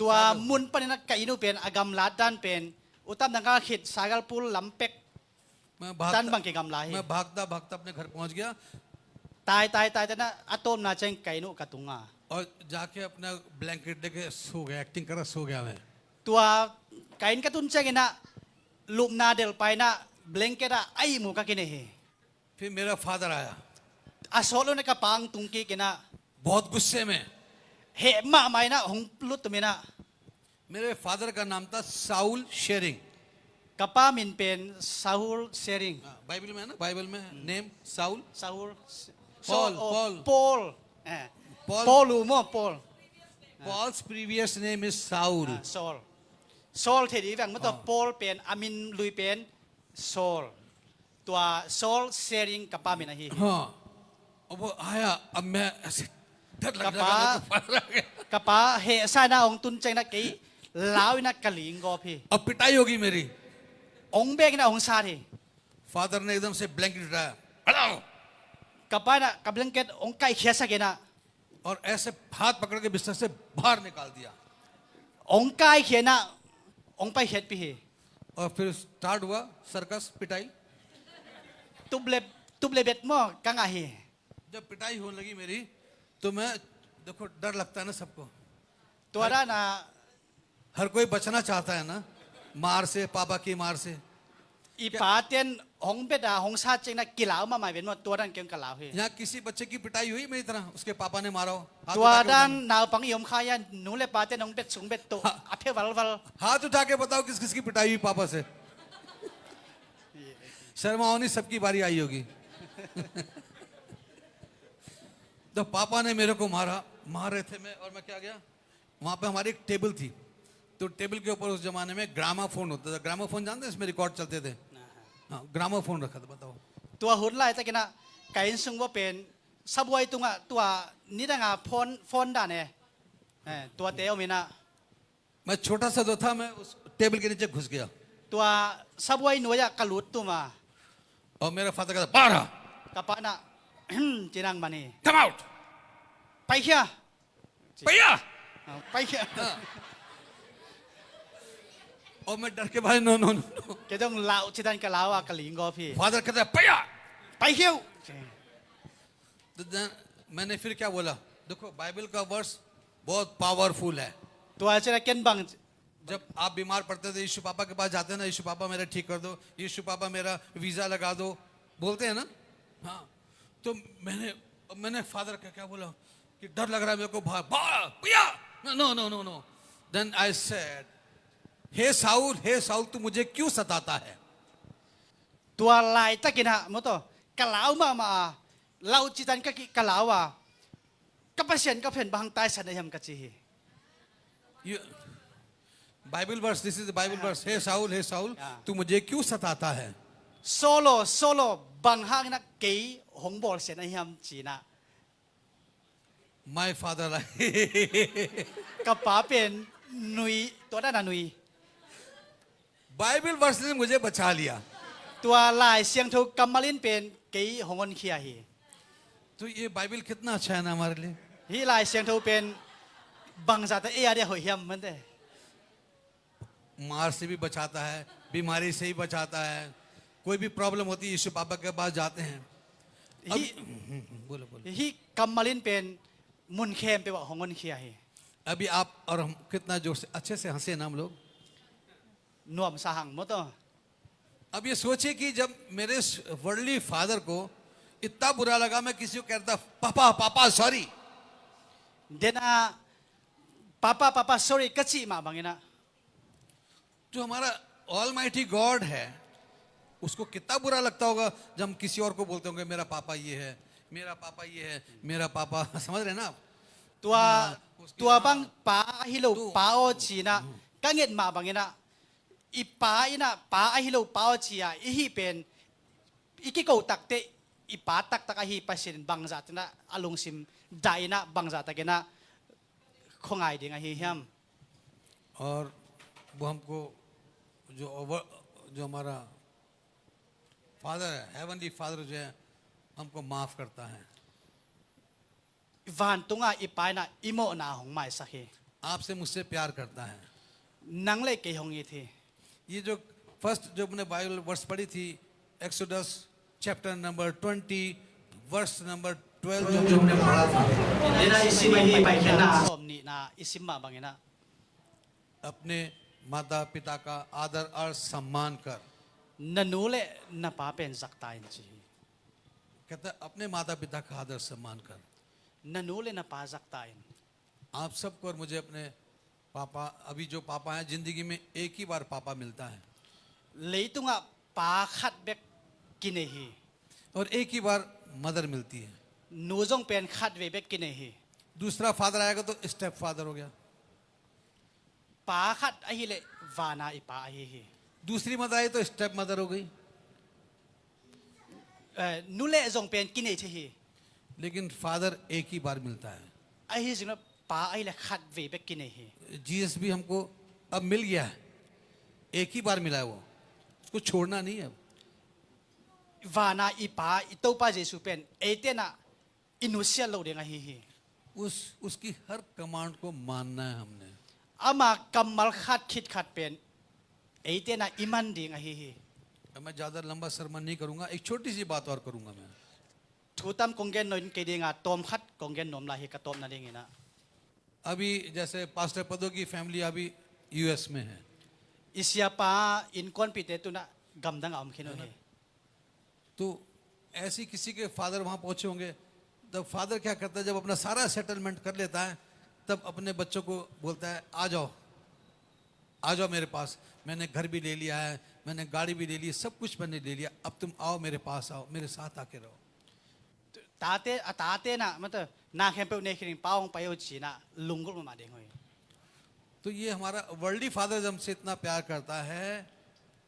ตัวมุนปนินักกะอินุเป็นอากำลาดด้านเป็นอุตัมดังกาขิดสากลปุลลำเป็ก मैं दान भागता बंके गमला है। मैं भागता भागता अपने घर पहुंच गया ตายแต่นะอะโตมนาเจงไกนุกะตุงา और जाके अपना ब्लैंकेट लेके सो गया एक्टिंग करा सो गया मैं ตัวไกนกะตุนเจงนะลูกนาเดลไปนะเบลงเกดะไอหมูกะกินเฮ फिर मेरा फादर आया อาโซโลนกะปังตุงกีกินะ बहुत गुस्से में เฮมาไม่นะหงลุตมินะ मेरे फादर का नाम था साउल शेरिंग กะป้ามินเป็นซาฮูลเซริง बाइबल में है ना बाइबल में name Saul ซาฮูล Paul ปอล Paul ปอลูโมปอล Paul's previous name is Saul โซลเทดีแวงมันตัวปอลเป็นอามินลุยเป็นโซลตัวโซลเซริงกะป้ามินะฮี हाँ अब वो आया अब मैं ऐसे डर लग रहा कपा- मेरे को फादर आ गया। กะป้าเฮซานาองตุนเจงนะกีลาวนะกะหลิงกอพี่ अब पिटाई होगी मेरी องเบกนะองซาที फादर ने एकदम से ब्लैंकेट उठाया हटाओ กะป้านะกับลังเกตองไก่เขียสกินะ और ऐसे हाथ पकड़ के बिस्तर से बाहर निकाल दिया องไก่เขียนะองไปเฮ็ดพี่ और फिर स्टार्ट हुआ सर्कस पिटाई ตุบเลเบ็ดหม้อกังอาฮี जब पिटाई होने लगी मेरी तो मैं देखो डर लगता है ना सबको ตัวด้านนะ हर कोई बचना चाहता है ना मार से पापा की मार से อีป๋าเตียนหงเบ็ดาหงซาเจงนะกิลาวมาใหม่เป็นหมดตัวด้านเกี่ยวกับลาวพี่ यहाँ किसी बच्चे की पिटाई हुई मेरी तरह उसके पापा ने मारा हो हाथ ตัว उठा के ด้าน बताओ। นาวปังยมขายนหนูเลยป๋าเตียนหงเบ็ดสูงเบ็ดโตอเพวัลวัล हाथ उठा के बताओ किस किस की पिटाई हुई पापा से शर्माओ नहीं सबकी बारी आई होगी तो पापा ने मेरे को मार रहे थे मैं और मैं क्या गया वहां पे हमारी एक टेबल थी तो टेबल के ऊपर उस जमाने में ग्रामाफोन होता था ग्रामाफोन जानते हैं इसमें रिकॉर्ड चलते थे हाँ ग्रामाफोन रखा था बताओ ตัวหุ่นไล่ตะกินะไก่ซุงว่าเป็นซับไวตุงอ่ะตัวนี่ดังอ่ะฟอนด้านเนี่ยตัวเตลมีนะ मैं छोटा सा जो था मैं उस टेबल के नीचे घुस गया ตัวซับไวหน่วยอะกะหลุดตัวมา और मेरा फादर कहता बाहर आ กะปะนะ จีนังมานี่ कम आउट ไปเฮีย भैया ไปเฮีย और मैं डर के भाई नो नो नो แกต้องลาวที่ดันกะลาวอ่ะกะหลิงกอพี่ फादर कहता है भैया ไปเฮียว तो मैंने फिर क्या बोला देखो बाइबल का वर्स बहुत पावरफुल है ตัวเจนะเกนบัง जब आप बीमार पड़ते थे यीशु पापा के पास जाते हैं ना यीशु पापा मेरा ठीक कर दो यीशु पापा मेरा वीजा लगा दो बोलते हैं ना हाँ तो मैंने फादर का क्या बोला कि डर लग रहा है मेरे को भैया no no no no then I said hey Saul तू मुझे क्यों सताता है ตัวลายตะกินะมอตอ กะลาวมาเราจิตันก็กะลาวก็เปเสียนก็เพ่นบางตายสันนิยมกะจี Bible verse, this is the Bible verse. Hey Saul Yeah. तू मुझे क्यों सताता है? โซโลบางห้างนะเก๋หงบอลเสียนนิยมจีนะ माय फादर กับป๋าเป็นหนุยตัวด้านหนุย बाइबल वर्स ने मुझे बचा लिया. ตัวลายเสียงถูกกำมาลินเป็นเก๋หงอนเคียฮี तो ये बाइबल कितना अच्छा है ना हमारे लिए. ฮีลายเสียงถูกเป็นบางจัตเอียเดียหอยยมมันเด้ मार से भी बचाता है, बीमारी से ही बचाता है. कोई भी प्रॉब्लम होती है यीशु पापा के पास जाते हैं. ฮี बोलो बोलो. ฮีกำมาลินเป็นมุนเข้มไปว่าหงอนเคียฮี अभी आप और हम कितना जोर से अच्छे से हंसे ना हम लोग. นวมสหังมด अब ये सोचिए कि जब मेरे वर्ल्डली फादर को इतना बुरा लगा, मैं किसी को कहता पापा पापा सॉरी. เดน่าป้า sorry กะจิมาบางนะ जो हमारा ऑलमाइटी गॉड है उसको कितना बुरा लगता होगा जब हम किसी और को बोलते होंगे मेरा पापा ये है, मेरा पापा ये है, मेरा पापा. समझ रहे हैं ना आप? ตัวบางป้าฮิโลป้าโอจีนะก็เงียบมาบางนะอีป้าอีนะป้าฮิโลป้าโอจีอ่ะอีฮีเป็นอีกิโกตักเตอีป้าตักอีฮีปัสสินบางจัตนะอารมณ์ซิมได้นะบางจัตตะกันนะคงไงดีไงฮีฮัม और वो हमको जो हमारा फादर है, हेवनली फादर जो है हमको माफ करता है. วานตุงอ่ะอีป้านะอีโมนาของไม่สักฮี आपसे मुझसे प्यार करता है. นังเล็กเกี่ยงยีที ये जो फर्स्ट जो हमने बाइबल वर्स पढ़ी थी, Exodus chapter number 20 verse number 12 जो हमने पढ़ा था, นี่นะอิสิมาฮีไปแค่นาสมนี่นะอิสิมาบางนะ अपने माता पिता का आदर और सम्मान कर. นันนูเล่นป้าเป็นสักตายจี कहता है अपने माता पिता का आदर सम्मान कर. นันนูเล่นป้าสักตาย आप सबको और मुझे अपने पापा, अभी जो पापा हैं जिंदगी में एक ही बार पापा मिलता है เลยตุงอ่ะป้าขัดเบกกินเฮี और एक ही बार मदर मिलती है. หนูจงเป็นขัดเวเบกกินเฮี दूसरा फादर आएगा तो स्टेप फादर हो गया. ป้าขัดไอ้เล่วานาอีป้าไอ้เฮี दूसरी मदर आई तो स्टेप मदर हो गई. นูเล่จงเป็นกินเฮี लेकिन फादर एक ही बार मिलता है. ไอ้เฮีจริงๆป้าไอ้เล่ขัดเวเบกกินเฮี जीसस भी हमको अब मिल गया है, एक ही बार मिला है वो, उसको छोड़ना नहीं है. วานาอีป้าอีโตป้าเยซูเป็นเอเตน่ะอินุเซียโลเดงไอ้เฮี उसकी हर कमांड को मानना है हमने. อามากำมัลขัดคิดขัดเป็นเอเตน่ะอิมันดีไอ้เฮี अब मैं ज्यादा लंबा सरमन नहीं करूंगा, एक छोटी सी बात और करूंगा मैं. ทูตัมกงเกนนนเกดีงาตอมขัดกงเกนนมลาเฮกะตอมนั่นเองนะ अभी जैसे पास्टर पदों की फैमिली अभी यूएस में है. อิสยาป้าอินคอนปิเตตุนะกำดังอมขินโอเฮ तो ऐसी किसी के फादर वहां पहुंचे होंगे, तब फादर क्या करता है, जब अपना सारा सेटलमेंट कर लेता है तब अपने बच्चों को बोलता है आ जाओ मेरे पास, मैंने घर भी ले लिया है, मैंने गाड़ी भी ले ली, सब कुछ मैंने ले लिया, अब तुम आओ मेरे पास, आओ मेरे साथ आके रहो. ตาเตนะมันเตนาแคมเปญในคิงป้าองไปโอจีนะลุงก็มาเด้งเฮ तो ये हमारा वर्ल्डली फादर हमसे इतना प्यार करता है,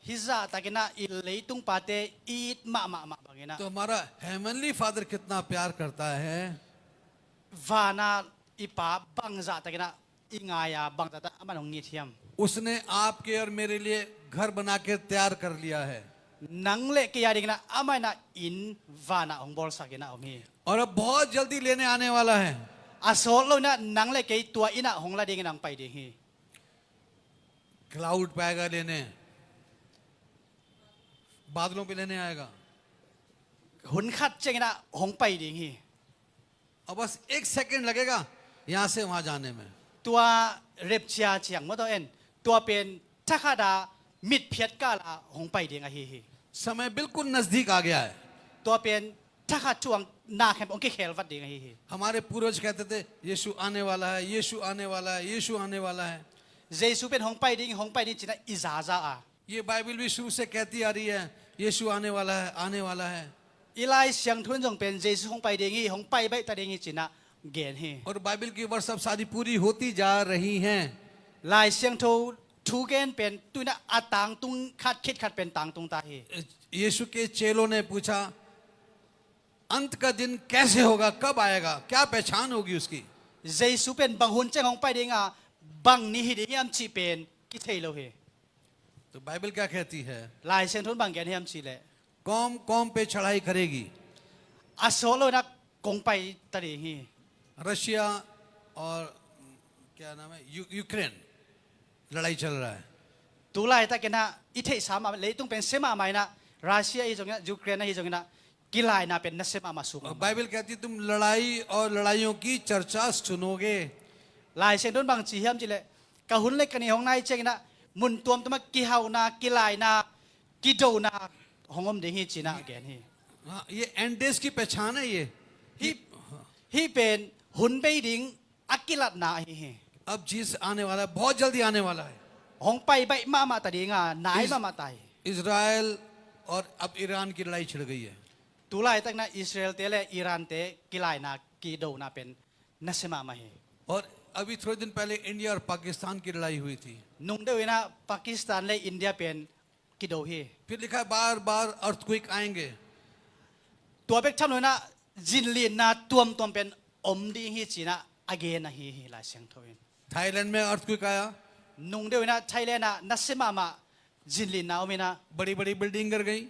ฮิซาตะกินะอิเลตุงปาเตอีดมาบางนะ तो हमारा हेवनली फादर कितना प्यार करता है. วานาอีป้าบังซาตะกินะอิงายาบังตะตะมันองนี่เทียม उसने आपके और मेरे लिए घर बना के तैयार कर लिया है. นังเล็กยาดิงนะอาไม่นะอินวานาองบอลสักนะอมี और अब बहुत जल्दी लेने आने वाला है. อาโซโลนะนังเล็กตัวอินะหงละดิงนังไปดิฮี क्लाउड पे आएगा लेने, बादलों पे लेने आएगा. หุนขัดเจงนะหงไปดิฮี और बस एक सेकंड लगेगा यहाँ से वहां जाने में. ตัวเร็บเชียเฉียงมอตัวเอ็นตัวเป็นทักดามิดเพียดกาลาหงไปดิงอะฮี समय बिल्कुल नजदीक आ गया है. ตัวเป็นทักช่วงนาแคมองค์เคลวัดดิงอะฮี हमारे पूर्वज कहते थे यीशु आने वाला है, यीशु आने वाला है, यीशु आने वाला है. เยซูเป็นหงไปดิงจินะอิซาซาอะ ये बाइबल भी शुरू से कहती आ रही है यीशु आने वाला है, आने वाला है. อีไลเสียงทุนจงเป็นเยซูหงไปเดงีหงไปใบตะเดงีจินะเกนเฮ और बाइबल की वर्ष अब सारी पूरी होती जा रही हैं ลายเสียงทูเกนเป็นตุนะอาตังตุงคัดคิดคัดเป็นตังตุงตาเฮ यीशु के चेलों ने पूछा अंत का दिन कैसे होगा, कब आएगा, क्या पहचान होगी उसकी। เยซูเป็นบางหุนเจ้าของไปเดงาบางนี้เดียมชีเป็นกิเทโลเฮ तो बाइबल क्या कहती है, ลายเสียงทุนบางแกนเฮียมชีแหละ कौम कौम पे चढ़ाई करेगी। อาโซโลนะกงไปตะเดงี रशिया और क्या नाम है, यूक्रेन लड़ाई चल रहा है। ตูไลตะเกนะอิเทสามาเลยตุงเป็นเซมาใหม่นะรัสเซียอีจงนะยูเครนนะอีจงนะกีฬานะเป็นนักเซมามาสุก और बाइबल कहती है तुम लड़ाई और लड़ाइयों की चर्चा सुनोगे। ลายเสียงทุนบางจีเฮียมจีเลยกะหุนเล็กกันนี่ของนายเจงนะมุนตัวมตัวมากีเฮานากีฬานะกีโดนะของอมเดงีจีนะแกนฮี हाँ, ये एंड डेज की पहचान है ये। ฮีเป็นหุนไปดิงอักกิลัดนาฮี अब जीस आने वाला है, बहुत जल्दी आने वाला है। ของไปใบมาตะเดงานายมาตาย इजराइल और अब ईरान की लड़ाई छिड़ गई है। ตูไลตั้งนะอิสราเอลเตะและอิหร่านเตะกีฬานะกีโดนะเป็นนักเซมามาเฮ और अभी थोड़े दिन पहले इंडिया और पाकिस्तान की लड़ाई हुई थी। นุ่งเดวินะปากีสถานและอินเดียเป็นกีโดเฮ फिर लिखा है बार बार अर्थक्वेक आएंगे। ตัวเป็กทำเลยนะจินลีนนะตัวเป็นอมดีฮีจีนะอเกนะฮีลายเสียงทวิน थाईलैंड में अर्थक्वेक आया, นุ่งเดวินะไทยแลนด์นะนักเซมาจินลีนนะอมินะ बड़ी बड़ी बिल्डिंग गिर गई।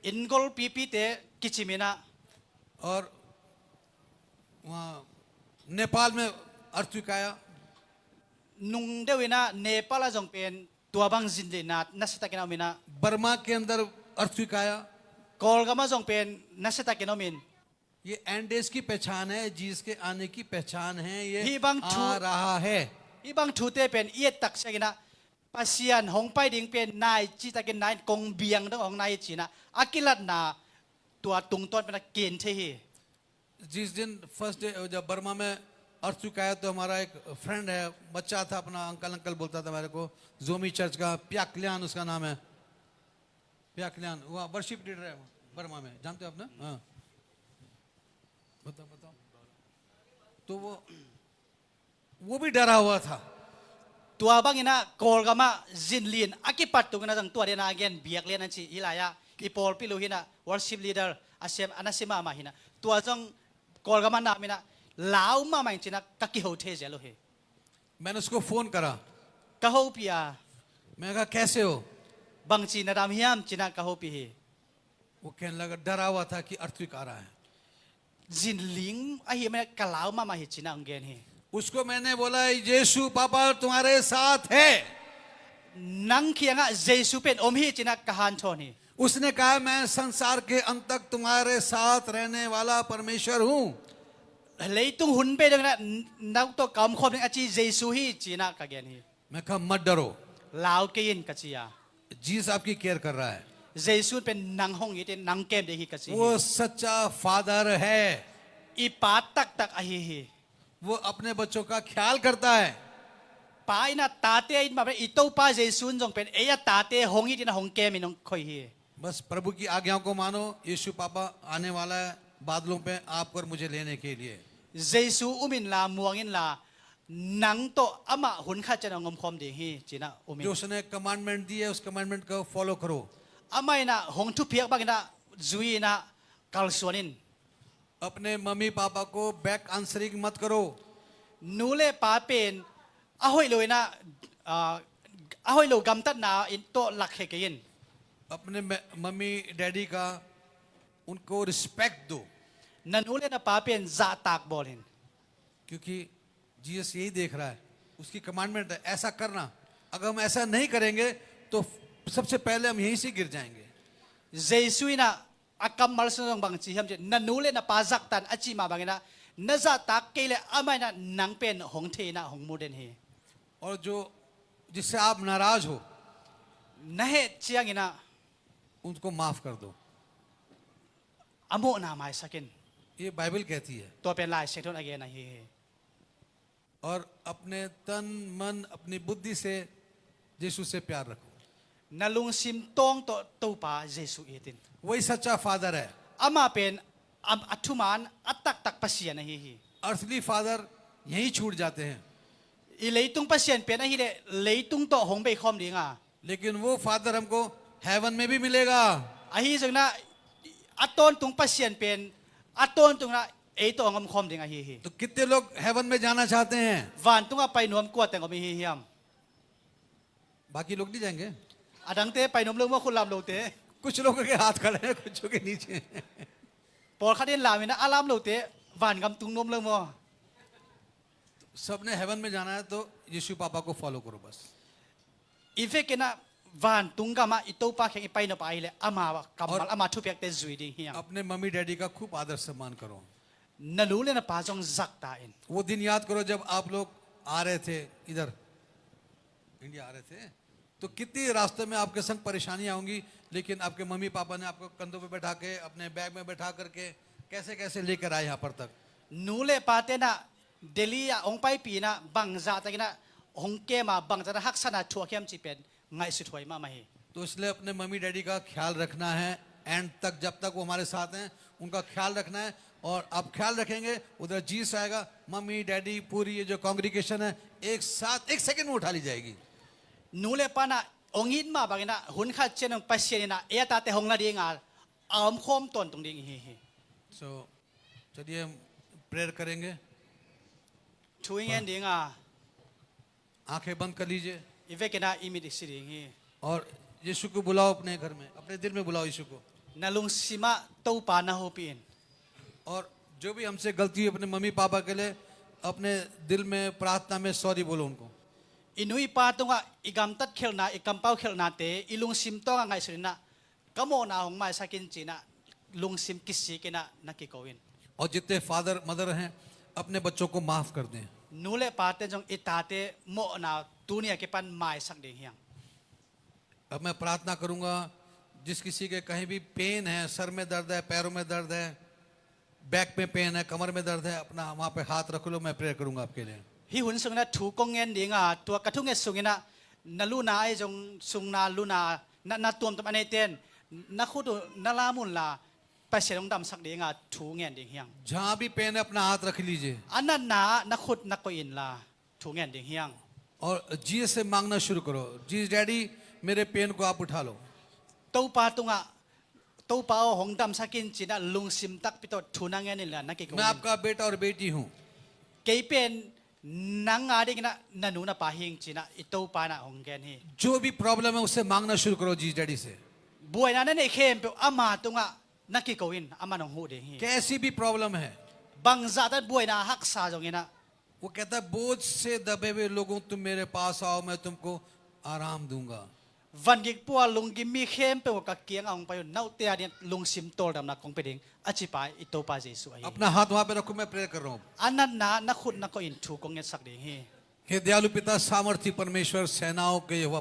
อินกอลปีเตกิจิมินะ और वहाँ नेपाल में अर्थक्वेक आया। นุ่งเดวินะเนปาลจงเป็นตัวบางจินลีนนะนักเซตะกินอมินะ बर्मा के अंदर अर्थक्वेक आया। กอลก็มาจงเป็นนักเซตะกินอมิน ये एंड डेज की पहचान है, जिसके आने की पहचान है, ये ही बंग छू- आ रहा है। อีบางทูเตเป็นเอียตักเสกินะปัสยันหงไปดิงเป็นนายจีตะกินนายกงเบียงต้องของนายจีนะอากิลัดนาตัวตุงต้นเป็นเกณฑ์เทฮี जिस दिन फर्स्ट डे जब बर्मा में अर्थक्वेक आया तो हमारा एक फ्रेंड है, बच्चा था, अपना अंकल बोलता था मेरे को, जोमी चर्च का प्याकल्यान उसका नाम है, प्याकल्यान, वहाँ वर्शिप लीडर है बर्मा में, जानते हो आपने? हाँ, बताओ। तो वो भी डरा हुआ था। ตัวบางอินะกอลก็มาจินลีนอากิปัตตุกันนะจังตัวเดนาเกนเบียกเลียนนั่นสิฮิลายะอีปอลปิลูหินะวอร์ชิปลีดเดอร์อาเซมอานาซิมามาหินะตัวจังกอลก็มานามินะลาวมาไม่จินะกักกิโฮเทเจโลเฮ मैंने उसको फोन करा, กะโฮปีย मैंने कहा कैसे हो। บางจีนะดามฮิยามจินะกะโฮปีเฮ वो कहने लगा, डरा हुआ था कि अर्थक्वेक आ रहा है। จินลิงไอ้เหี้ยมันกะลาวมาหิจินะองเกนเฮ उसको मैंने बोला, यीशु पापा तुम्हारे साथ है। นังเคียงอะเยซูเป็นอมฮีจินะกะฮันโทนี उसने कहा मैं संसार के अंत तक तुम्हारे साथ रहने वाला परमेश्वर हूँ। เลยตุงหุนไปดังนั้นนักตัวกำคมนึงอาจีเยซูฮีจีนะกะเกนฮี मैं कहा मत डरो, ลาวเกยินกะจียา जीसस आपकी केयर कर रहा है। เยซูเป็นนางห้องยี่เป็นนางเกมเดฮีกะจี वो सच्चा फादर है, อีปาตักอะฮีฮี वो अपने बच्चों का ख्याल करता है। ปาอินะตาเตอินมาเป็นอีโตปาเยซูจงเป็นเอยะตาเตห้องยี่ที่นะห้องเกมมินองคอยฮี बस प्रभु की आज्ञाओं को मानो। यीशु पापा आने वाला है बादलों पे आपको और मुझे लेने के लिए। เยซูอุมินลามัวงินลานังโตอะมะหุนข้าจะนงมคอมเดฮีจีนะอุมิน जो उसने कमांडमेंट दी है उस कमांडमेंट को फॉलो करो। อะไม่นะห้องทุเพียกบ้างนะจุยนะกัลสวนิน अपने मम्मी पापा को बैक आंसरिंग मत करो। นูเลปาเป็นอะห้อยเลยนะอะห้อยโลกำตัดนาอินโตหลักเฮกยิน अपने मम्मी डैडी का उनको रिस्पेक्ट दो, นันนูเลนะปาเป็นจะตากบอลิน क्योंकि जीसस यही देख रहा है, उसकी कमांडमेंट है ऐसा करना। अगर हम ऐसा नहीं करेंगे तो सबसे पहले हम यहीं से गिर जाएंगे। เยซูนะอากำมัลสนงบางจีฮัมเจนันนูเลนะปาจักตันอจิมาบางนะนะจะตากเกลอะไม่นะนังเป็นหงเทนะหงมูเดนเฮ और जो जिससे आप नाराज हो นะเฮเชียงินะ उनको माफ कर दो। อโมนาไม่สักิน ये बाइबल कहती है। ตัวเป็นลายเซตอนอเกนะเฮ और अपने तन मन अपनी बुद्धि से यीशु से प्यार रखो। นัลุงซิมตองโตตูปาเยซูเอติน वही सच्चा फादर है। อามาเป็นอัตุมานอัตตักตักปัสยานะฮีฮี अर्थली फादर यहीं छूट जाते हैं อีเลยตุงปัสยานเป็นอะฮีเลยตุงโตหงไปคอมดิงอ่ะ लेकिन वो फादर हमको हेवन में भी मिलेगा อะฮีจังนะอัตต้นตุงปัสยานเป็นอัตต้นตุงนะเอตัวงมคอมดิงอะฮีฮี तो कितने लोग हेवन में जाना चाहते हैं วันตุงไปนวมกวดแต่งก็มีฮียม बाकी लोग नहीं जाएंगे อะดังเตไปนวมเรื่องว่าคุณลำโลเต कुछ लोगों के हाथ खड़े हैं कुछ के नीचे ปอลคาเดนลามินะอารามโลเตวันกำตุงนวมเรื่องว่า सबने हेवन में जाना है तो यीशु पापा को फॉलो करो बस อีเฟกนะวันตุงกามาอิโตปาแข่งไปนไปเลยอามากำมัลอามาทุเปียกเตจุยดิงเฮีย अपने मम्मी डैडी का खूब आदर सम्मान करो นั่นรู้เลยนะป้าจงจักตาเอง वो दिन याद करो जब आप लोग आ रहे थे इधर इंडिया आ रहे थे तो कितनी रास्ते में आपके संग परेशानियां होंगी लेकिन आपके मम्मी पापा ने आपको कंधों पे बैठा के अपने बैग में बैठा करके कैसे कैसे लेकर आए यहाँ पर तक นูเลปาเตนะเดลียองไปปีนะบังจาตะกินะองเกมาบังจาฮักษณะทัวเข้มจีเป็นไงสุดถวยมาไม่ तो इसलिए अपने मम्मी डैडी का ख्याल रखना है एंड तक जब तक वो हमारे साथ हैं उनका ख्याल रखना है और आप ख्याल रखेंगे उधर जीस आएगा मम्मी डैडी पूरी ये जो कांग्रीगेशन है एक साथ एक सेकंड में उठा ली जाएगी นูเลปานะองยินมาบังนะหุนขัดเชนองปัสเชนนะเอตาเตหงละดีงาอามคมตนตรงดิงเฮ सो चलिए हम प्रेयर करेंगे ช่วยเงินดิงา आंखें बंद कर लीजिए อีเวกนะอิมิดิสิดิงเฮ और यीशु को बुलाओ अपने घर में अपने दिल में बुलाओ यीशु को นาลุงซิมาเต้าปานะโฮปีน और जो भी हमसे गलती हुई अपने मम्मी पापा के लिए अपने दिल में प्रार्थना में सॉरी बोलो उनको อินุยปาตรงว่าอีกำตัดเขลนาอีกำเป้าเขลนาเตอีลุงซิมต้องไงสุดนะก็โมนาของมาสักินจีนะลุงซิมกิสิกินะนักกิโกวิน और जितने फादर मदर हैं अपने बच्चों को माफ कर दें นูเลปาเตจงอิตาเตโมนาตูเนี่ยเก็ปันไม้สักเดียง अब मैं प्रार्थना करूंगा जिस किसी के कहीं भी पेन है सर में दर्द है पैरों में दर्द है बैक में पेन है कमर में दर्द है अपना वहां पे हाथ रख लो मैं प्रेयर करूंगा आपके लिए ฮิหุนสุงนะถูกงเงินดิงาตัวกระทุ่งเงินสุงนะนาลูนาไอจงสุงนาลูนานาตัวมตมันเอเตนนักขุดนาลามุนลาไปเสียงดำสักดิงาถูเงินดิงเฮียง जहां भी पेन है अपना हाथ रख लीजिए อันนั้นนานักขุดนักกอินลาถูเงินดิงเฮียง और जी से मांगना शुरू करो जी डैडी मेरे पेन को आप उठा लो เต้าปาตุงะเต้าปาหงดำสักินจีนะลุงซิมตักปิโตถูนังเงินนี่แหละนักกิโก मैं आपका बेटा और बेटी हूं เกยเป็นนังอาดิกนะนันูนะปาหิงจีนะอิเต้าปานะหงเงินฮี जो भी प्रॉब्लम है उससे मांगना शुरू करो जी डैडी से บวยนั้นเนี่ยเข้มเปอามาตุงะนักกิโกวินอามาหนองหูเดงฮี कैसी भी प्रॉब्लम है บางจาตันบวยนะฮักษาจงเงินนะ वो कहता है बोझ से दबे हुए लोगों तुम मेरे पास आओ मैं तुमको आराम दूंगा วันกิกปัวลุงกิมีเข้มเปวกับเกียงเอาไปน่าเตียเนี่ยลุงซิมโตดำนักคงไปเด้งอธิบายอิโตปาเจสุไอ अपना हाथ वहां पे रखो मैं प्रेयर कर रहा हूं อันนั้นนะนักขุดนักก็อินถูกงเงินสักเด้งฮี हे दयालु पिता सामर्थी परमेश्वर सेनाओं के यहोवा